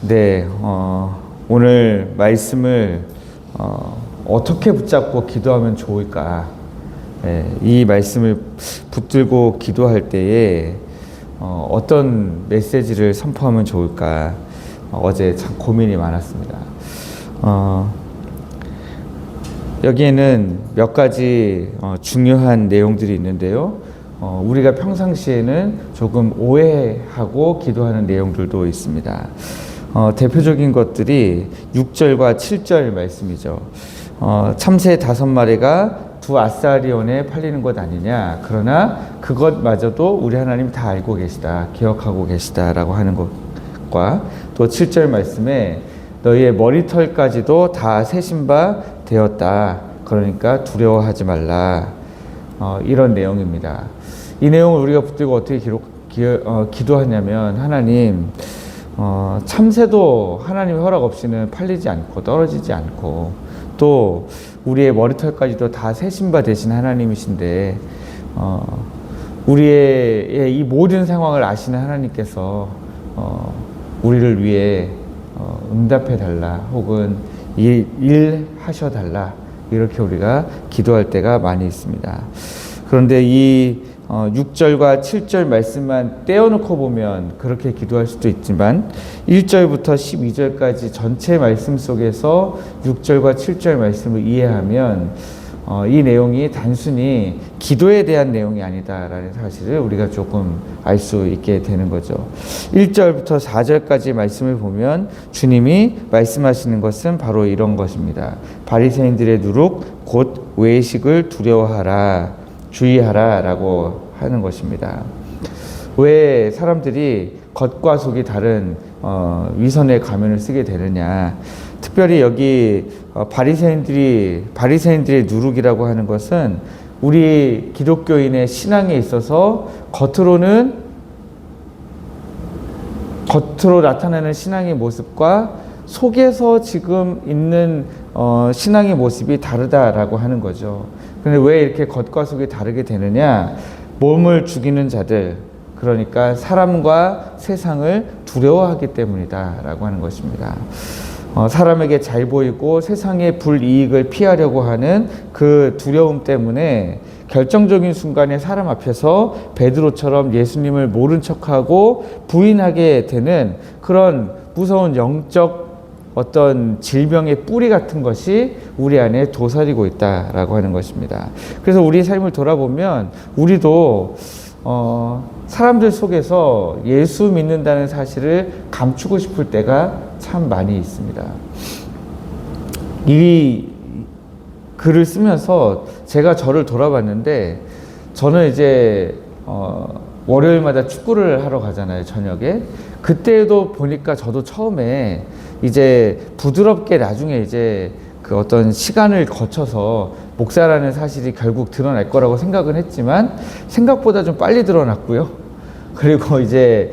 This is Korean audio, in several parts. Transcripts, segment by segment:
네, 오늘 말씀을 어떻게 붙잡고 기도하면 좋을까? 이 말씀을 붙들고 기도할 때에 어떤 메시지를 선포하면 좋을까? 어제 참 고민이 많았습니다. 여기에는 몇 가지 중요한 내용들이 있는데요. 우리가 평상시에는 조금 오해하고 기도하는 내용들도 있습니다. 대표적인 것들이 6절과 7절 말씀이죠. 참새 5마리가 두 아사리온에 팔리는 것 아니냐. 그러나 그것마저도 우리 하나님 다 알고 계시다. 기억하고 계시다라고 하는 것과 또 7절 말씀에 너희의 머리털까지도 다 세신 바 되었다. 그러니까 두려워하지 말라. 이런 내용입니다. 이 내용을 우리가 붙들고 어떻게 기도하냐면 하나님, 참새도 하나님 허락 없이는 팔리지 않고 떨어지지 않고 또 우리의 머리털까지도 다 세신 바 되신 하나님이신데 우리의 이 모든 상황을 아시는 하나님께서 우리를 위해 응답해 달라 혹은 일하셔 달라 이렇게 우리가 기도할 때가 많이 있습니다. 그런데 이 6절과 7절 말씀만 떼어놓고 보면 그렇게 기도할 수도 있지만 1절부터 12절까지 전체 말씀 속에서 6절과 7절 말씀을 이해하면 이 내용이 단순히 기도에 대한 내용이 아니다라는 사실을 우리가 조금 알 수 있게 되는 거죠. 1절부터 4절까지 말씀을 보면 주님이 말씀하시는 것은 바로 이런 것입니다. 바리새인들의 누룩 곧 외식을 두려워하라 주의하라 라고 하는 것입니다. 왜 사람들이 겉과 속이 다른 위선의 가면을 쓰게 되느냐. 특별히 여기 바리새인들의 누룩이라고 하는 것은 우리 기독교인의 신앙에 있어서 겉으로 나타나는 신앙의 모습과 속에서 지금 있는 신앙의 모습이 다르다라고 하는 거죠. 근데 왜 이렇게 겉과 속이 다르게 되느냐? 몸을 죽이는 자들, 그러니까 사람과 세상을 두려워하기 때문이다라고 하는 것입니다. 사람에게 잘 보이고 세상의 불이익을 피하려고 하는 그 두려움 때문에 결정적인 순간에 사람 앞에서 베드로처럼 예수님을 모른 척하고 부인하게 되는 그런 무서운 영적 어떤 질병의 뿌리 같은 것이 우리 안에 도사리고 있다라고 하는 것입니다. 그래서 우리 삶을 돌아보면 우리도 사람들 속에서 예수 믿는다는 사실을 감추고 싶을 때가 참 많이 있습니다. 이 글을 쓰면서 제가 저를 돌아봤는데 저는 이제 월요일마다 축구를 하러 가잖아요, 저녁에. 그때도 보니까 저도 처음에 이제 부드럽게 나중에 이제 그 어떤 시간을 거쳐서 목사라는 사실이 결국 드러날 거라고 생각은 했지만 생각보다 좀 빨리 드러났고요. 그리고 이제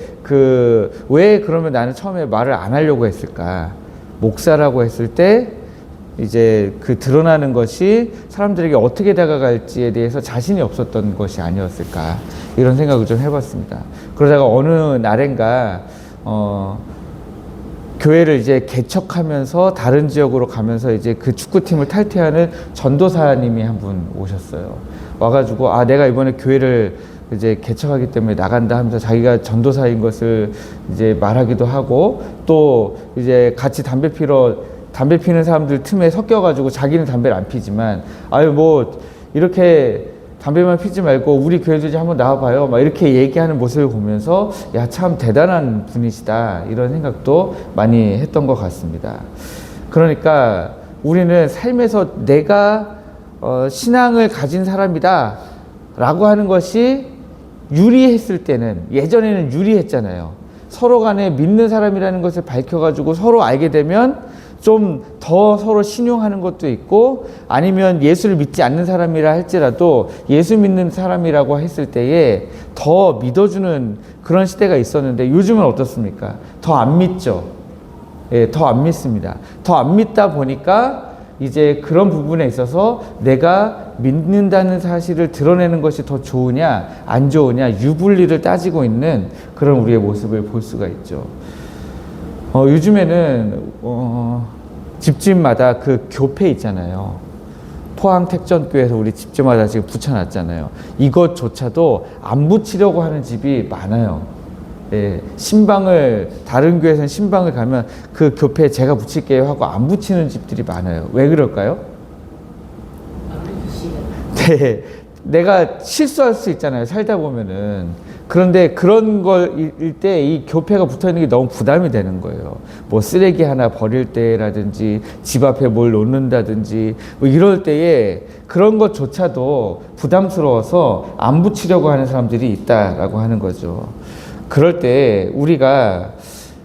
왜 그러면 나는 처음에 말을 안 하려고 했을까? 목사라고 했을 때 이제 드러나는 것이 사람들에게 어떻게 다가갈지에 대해서 자신이 없었던 것이 아니었을까? 이런 생각을 좀 해봤습니다. 그러다가 어느 날엔가 교회를 이제 개척하면서 다른 지역으로 가면서 이제 그 축구팀을 탈퇴하는 전도사님이 한 분 오셨어요. 와가지고 내가 이번에 교회를 이제 개척하기 때문에 나간다 하면서 자기가 전도사인 것을 이제 말하기도 하고 또 이제 같이 담배 피는 사람들 틈에 섞여가지고 자기는 담배를 안 피지만 이렇게 담배만 피지 말고 우리 교회도 한번 나와봐요. 막 이렇게 얘기하는 모습을 보면서 참 대단한 분이시다 이런 생각도 많이 했던 것 같습니다. 그러니까 우리는 삶에서 내가 신앙을 가진 사람이다 라고 하는 것이 유리했을 때는 예전에는 유리했잖아요. 서로 간에 믿는 사람이라는 것을 밝혀가지고 서로 알게 되면 좀 더 서로 신용하는 것도 있고 아니면 예수를 믿지 않는 사람이라 할지라도 예수 믿는 사람이라고 했을 때에 더 믿어주는 그런 시대가 있었는데 요즘은 어떻습니까? 더 안 믿죠. 더 안 믿습니다. 더 안 믿다 보니까 이제 그런 부분에 있어서 내가 믿는다는 사실을 드러내는 것이 더 좋으냐 안 좋으냐 유불리를 따지고 있는 그런 우리의 모습을 볼 수가 있죠. 요즘에는 집집마다 그 교패 있잖아요. 포항택전교에서 우리 집집마다 지금 붙여놨잖아요. 이것조차도 안 붙이려고 하는 집이 많아요. 예, 신방을 다른 교회에서는 신방을 가면 그 교패 제가 붙일게요 하고 안 붙이는 집들이 많아요. 왜 그럴까요? 네, 내가 실수할 수 있잖아요. 살다 보면은. 그런데 그런 걸일 때 이 교패가 붙어 있는 게 너무 부담이 되는 거예요. 뭐 쓰레기 하나 버릴 때라든지 집 앞에 뭘 놓는다든지 뭐 이럴 때에 그런 것조차도 부담스러워서 안 붙이려고 하는 사람들이 있다라고 하는 거죠. 그럴 때 우리가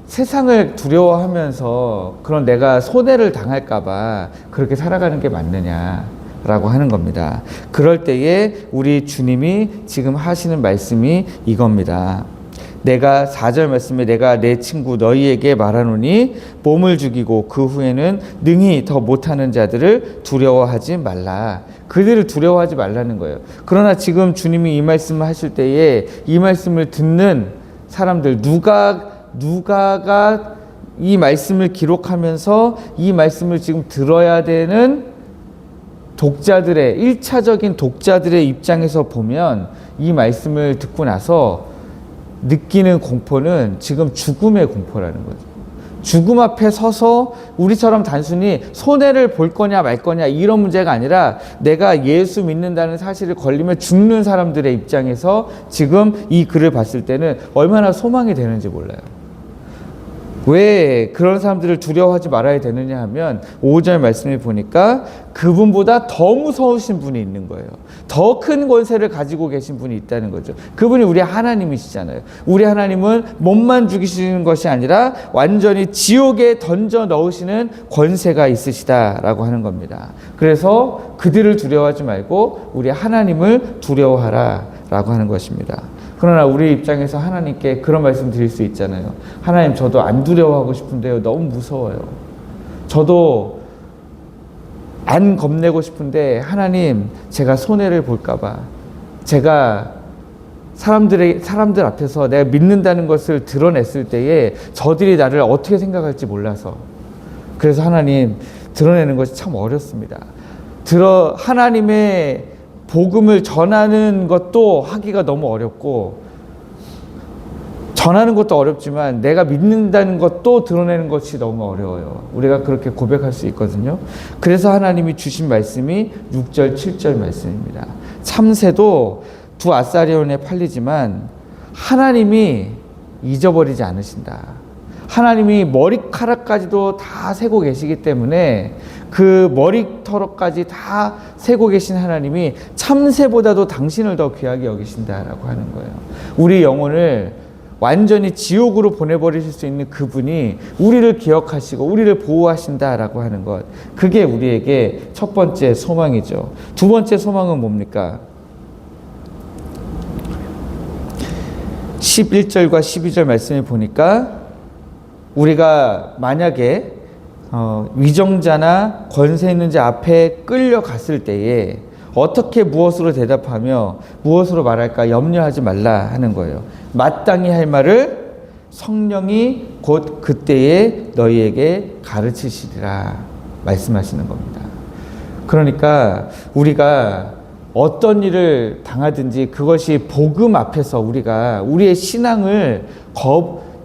세상을 두려워하면서 그런 내가 손해를 당할까봐 그렇게 살아가는 게 맞느냐 라고 하는 겁니다. 그럴 때에 우리 주님이 지금 하시는 말씀이 이겁니다. 내가 4절 말씀에 내가 내 친구 너희에게 말하노니 몸을 죽이고 그 후에는 능히 더 못하는 자들을 두려워하지 말라. 그들을 두려워하지 말라는 거예요. 그러나 지금 주님이 이 말씀을 하실 때에 이 말씀을 듣는 사람들 누가가 이 말씀을 기록하면서 이 말씀을 지금 들어야 되는 독자들의 1차적인 독자들의 입장에서 보면 이 말씀을 듣고 나서 느끼는 공포는 지금 죽음의 공포라는 거죠. 죽음 앞에 서서 우리처럼 단순히 손해를 볼 거냐 말 거냐 이런 문제가 아니라 내가 예수 믿는다는 사실을 걸리면 죽는 사람들의 입장에서 지금 이 글을 봤을 때는 얼마나 소망이 되는지 몰라요. 왜 그런 사람들을 두려워하지 말아야 되느냐 하면 5절 말씀을 보니까 그분보다 더 무서우신 분이 있는 거예요. 더 큰 권세를 가지고 계신 분이 있다는 거죠. 그분이 우리 하나님이시잖아요. 우리 하나님은 몸만 죽이시는 것이 아니라 완전히 지옥에 던져 넣으시는 권세가 있으시다라고 하는 겁니다. 그래서 그들을 두려워하지 말고 우리 하나님을 두려워하라라고 하는 것입니다. 그러나 우리 입장에서 하나님께 그런 말씀 드릴 수 있잖아요. 하나님, 저도 안 두려워하고 싶은데요. 너무 무서워요. 저도 안 겁내고 싶은데 하나님, 제가 손해를 볼까봐, 제가 사람들 앞에서 내가 믿는다는 것을 드러냈을 때에 저들이 나를 어떻게 생각할지 몰라서, 그래서 하나님, 드러내는 것이 참 어렵습니다. 하나님의 복음을 전하는 것도 하기가 너무 어렵고, 전하는 것도 어렵지만 내가 믿는다는 것도 드러내는 것이 너무 어려워요. 우리가 그렇게 고백할 수 있거든요. 그래서 하나님이 주신 말씀이 6절 7절 말씀입니다. 참새도 두 아사리온에 팔리지만 하나님이 잊어버리지 않으신다. 하나님이 머리카락까지도 다 세고 계시기 때문에 그 머리털까지 다 세고 계신 하나님이 참새보다도 당신을 더 귀하게 여기신다라고 하는 거예요. 우리 영혼을 완전히 지옥으로 보내버리실 수 있는 그분이 우리를 기억하시고 우리를 보호하신다라고 하는 것, 그게 우리에게 첫 번째 소망이죠. 두 번째 소망은 뭡니까? 11절과 12절 말씀을 보니까 우리가 만약에 위정자나 권세 있는 자 앞에 끌려갔을 때에 어떻게 무엇으로 대답하며 무엇으로 말할까 염려하지 말라 하는 거예요. 마땅히 할 말을 성령이 곧 그때에 너희에게 가르치시리라 말씀하시는 겁니다. 그러니까 우리가 어떤 일을 당하든지 그것이 복음 앞에서 우리가 우리의 신앙을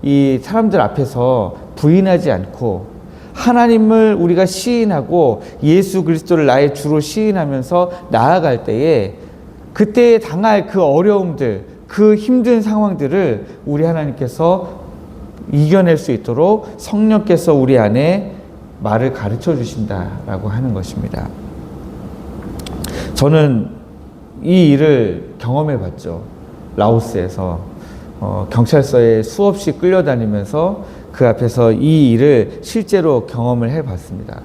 이 사람들 앞에서 부인하지 않고 하나님을 우리가 시인하고 예수 그리스도를 나의 주로 시인하면서 나아갈 때에 그때에 당할 그 어려움들, 그 힘든 상황들을 우리 하나님께서 이겨낼 수 있도록 성령께서 우리 안에 말을 가르쳐 주신다라고 하는 것입니다. 저는 이 일을 경험해 봤죠. 라오스에서 경찰서에 수없이 끌려다니면서 그 앞에서 이 일을 실제로 경험을 해 봤습니다.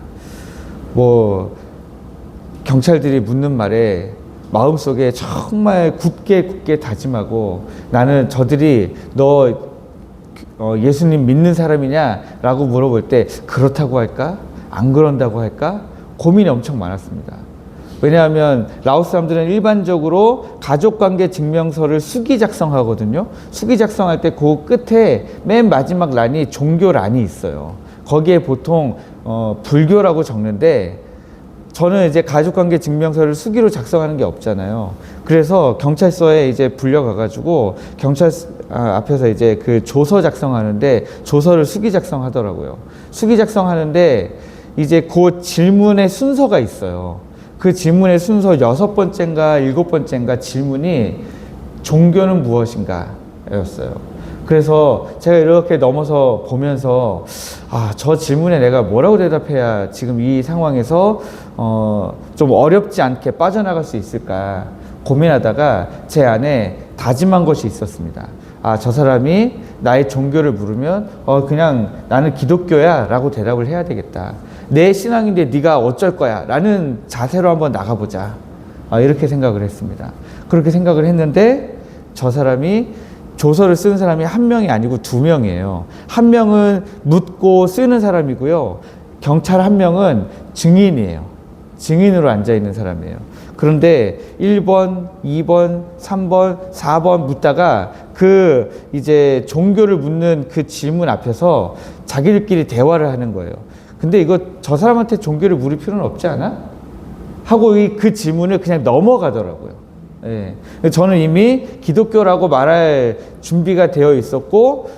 경찰들이 묻는 말에 마음속에 정말 굳게 다짐하고, 나는 저들이 너 예수님 믿는 사람이냐? 라고 물어볼 때 그렇다고 할까? 안 그런다고 할까? 고민이 엄청 많았습니다. 왜냐하면 라오스 사람들은 일반적으로 가족관계 증명서를 수기 작성하거든요. 수기 작성할 때 그 끝에 맨 마지막 란이 종교 란이 있어요. 거기에 보통 불교라고 적는데, 저는 이제 가족관계 증명서를 수기로 작성하는 게 없잖아요. 그래서 경찰서에 이제 불려가가지고 경찰 앞에서 이제 그 조서 작성하는데, 조서를 수기 작성하더라고요. 수기 작성하는데 이제 그 질문의 순서가 있어요. 그 질문의 순서 6번째인가 7번째인가 질문이 종교는 무엇인가 였어요. 그래서 제가 이렇게 넘어서 보면서 저 질문에 내가 뭐라고 대답해야 지금 이 상황에서 좀 어렵지 않게 빠져나갈 수 있을까 고민하다가 제 안에 다짐한 것이 있었습니다. 저 사람이 나의 종교를 물으면 그냥 나는 기독교야 라고 대답을 해야 되겠다. 내 신앙인데 네가 어쩔 거야 라는 자세로 한번 나가보자. 이렇게 생각을 했습니다. 그렇게 생각을 했는데 저 사람이, 조서를 쓰는 사람이 한 명이 아니고 2명이에요. 한 명은 묻고 쓰는 사람이고요. 경찰 한 명은 증인이에요. 증인으로 앉아있는 사람이에요. 그런데 1번, 2번, 3번, 4번 묻다가 그 이제 종교를 묻는 그 질문 앞에서 자기들끼리 대화를 하는 거예요. 근데 이거 저 사람한테 종교를 물을 필요는 없지 않아? 하고 그 질문을 그냥 넘어가더라고요. 예. 저는 이미 기독교라고 말할 준비가 되어 있었고,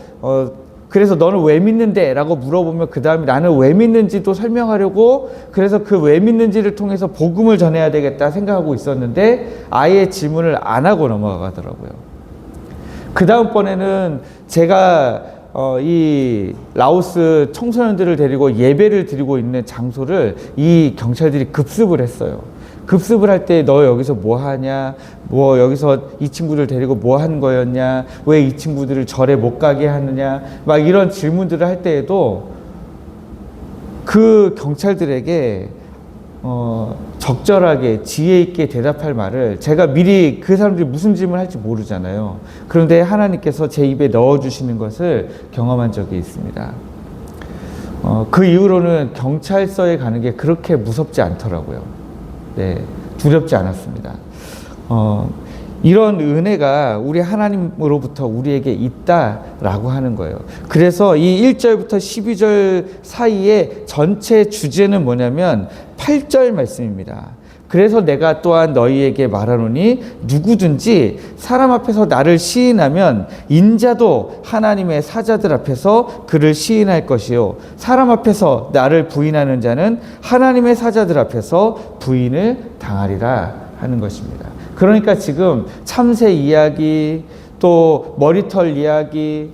그래서 너는 왜 믿는데? 라고 물어보면 그 다음에 나는 왜 믿는지도 설명하려고, 그래서 그 왜 믿는지를 통해서 복음을 전해야 되겠다 생각하고 있었는데 아예 질문을 안 하고 넘어가더라고요. 그 다음번에는 제가 이 라오스 청소년들을 데리고 예배를 드리고 있는 장소를 이 경찰들이 급습을 했어요. 급습을 할 때 너 여기서 뭐 하냐, 뭐 여기서 이 친구들 데리고 뭐 한 거였냐, 왜 이 친구들을 절에 못 가게 하느냐, 막 이런 질문들을 할 때에도 그 경찰들에게 적절하게 지혜 있게 대답할 말을, 제가 미리 그 사람들이 무슨 질문을 할지 모르잖아요. 그런데 하나님께서 제 입에 넣어주시는 것을 경험한 적이 있습니다. 그 이후로는 경찰서에 가는 게 그렇게 무섭지 않더라고요. 네, 두렵지 않았습니다. 이런 은혜가 우리 하나님으로부터 우리에게 있다라고 하는 거예요. 그래서 이 1절부터 12절 사이에 전체 주제는 뭐냐면 8절 말씀입니다. 그래서 내가 또한 너희에게 말하노니 누구든지 사람 앞에서 나를 시인하면 인자도 하나님의 사자들 앞에서 그를 시인할 것이요, 사람 앞에서 나를 부인하는 자는 하나님의 사자들 앞에서 부인을 당하리라 하는 것입니다. 그러니까 지금 참새 이야기, 또 머리털 이야기,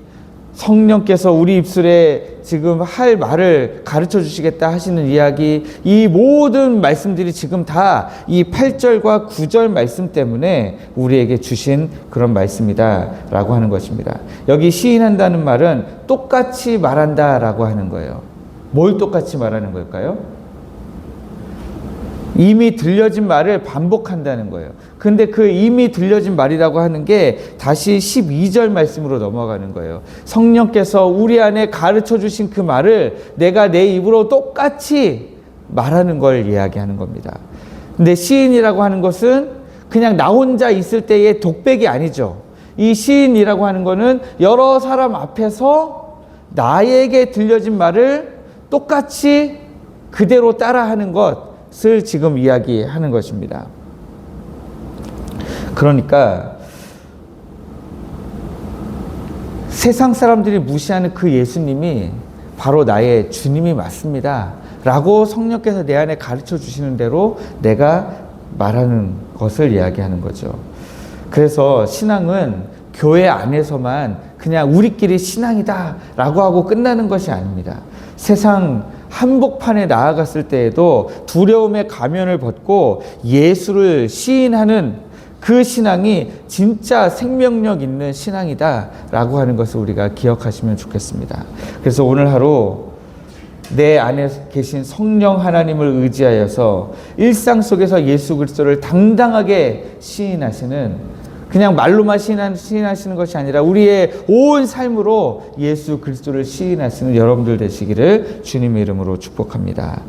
성령께서 우리 입술에 지금 할 말을 가르쳐 주시겠다 하시는 이야기, 이 모든 말씀들이 지금 다 이 8절과 9절 말씀 때문에 우리에게 주신 그런 말씀이다 라고 하는 것입니다. 여기 시인한다는 말은 똑같이 말한다 라고 하는 거예요. 뭘 똑같이 말하는 걸까요? 이미 들려진 말을 반복한다는 거예요. 근데 그 이미 들려진 말이라고 하는 게 다시 12절 말씀으로 넘어가는 거예요. 성령께서 우리 안에 가르쳐 주신 그 말을 내가 내 입으로 똑같이 말하는 걸 이야기하는 겁니다. 근데 시인이라고 하는 것은 그냥 나 혼자 있을 때의 독백이 아니죠. 이 시인이라고 하는 거는 여러 사람 앞에서 나에게 들려진 말을 똑같이 그대로 따라하는 것을 지금 이야기하는 것입니다. 그러니까 세상 사람들이 무시하는 그 예수님이 바로 나의 주님이 맞습니다 라고 성령께서 내 안에 가르쳐 주시는 대로 내가 말하는 것을 이야기하는 거죠. 그래서 신앙은 교회 안에서만 그냥 우리끼리 신앙이다 라고 하고 끝나는 것이 아닙니다. 세상 한복판에 나아갔을 때에도 두려움의 가면을 벗고 예수를 시인하는 그 신앙이 진짜 생명력 있는 신앙이다 라고 하는 것을 우리가 기억하시면 좋겠습니다. 그래서 오늘 하루 내 안에 계신 성령 하나님을 의지하여서 일상 속에서 예수 그리스도를 당당하게 시인하시는, 그냥 말로만 시인하시는 것이 아니라 우리의 온 삶으로 예수 그리스도를 시인하시는 여러분들 되시기를 주님의 이름으로 축복합니다.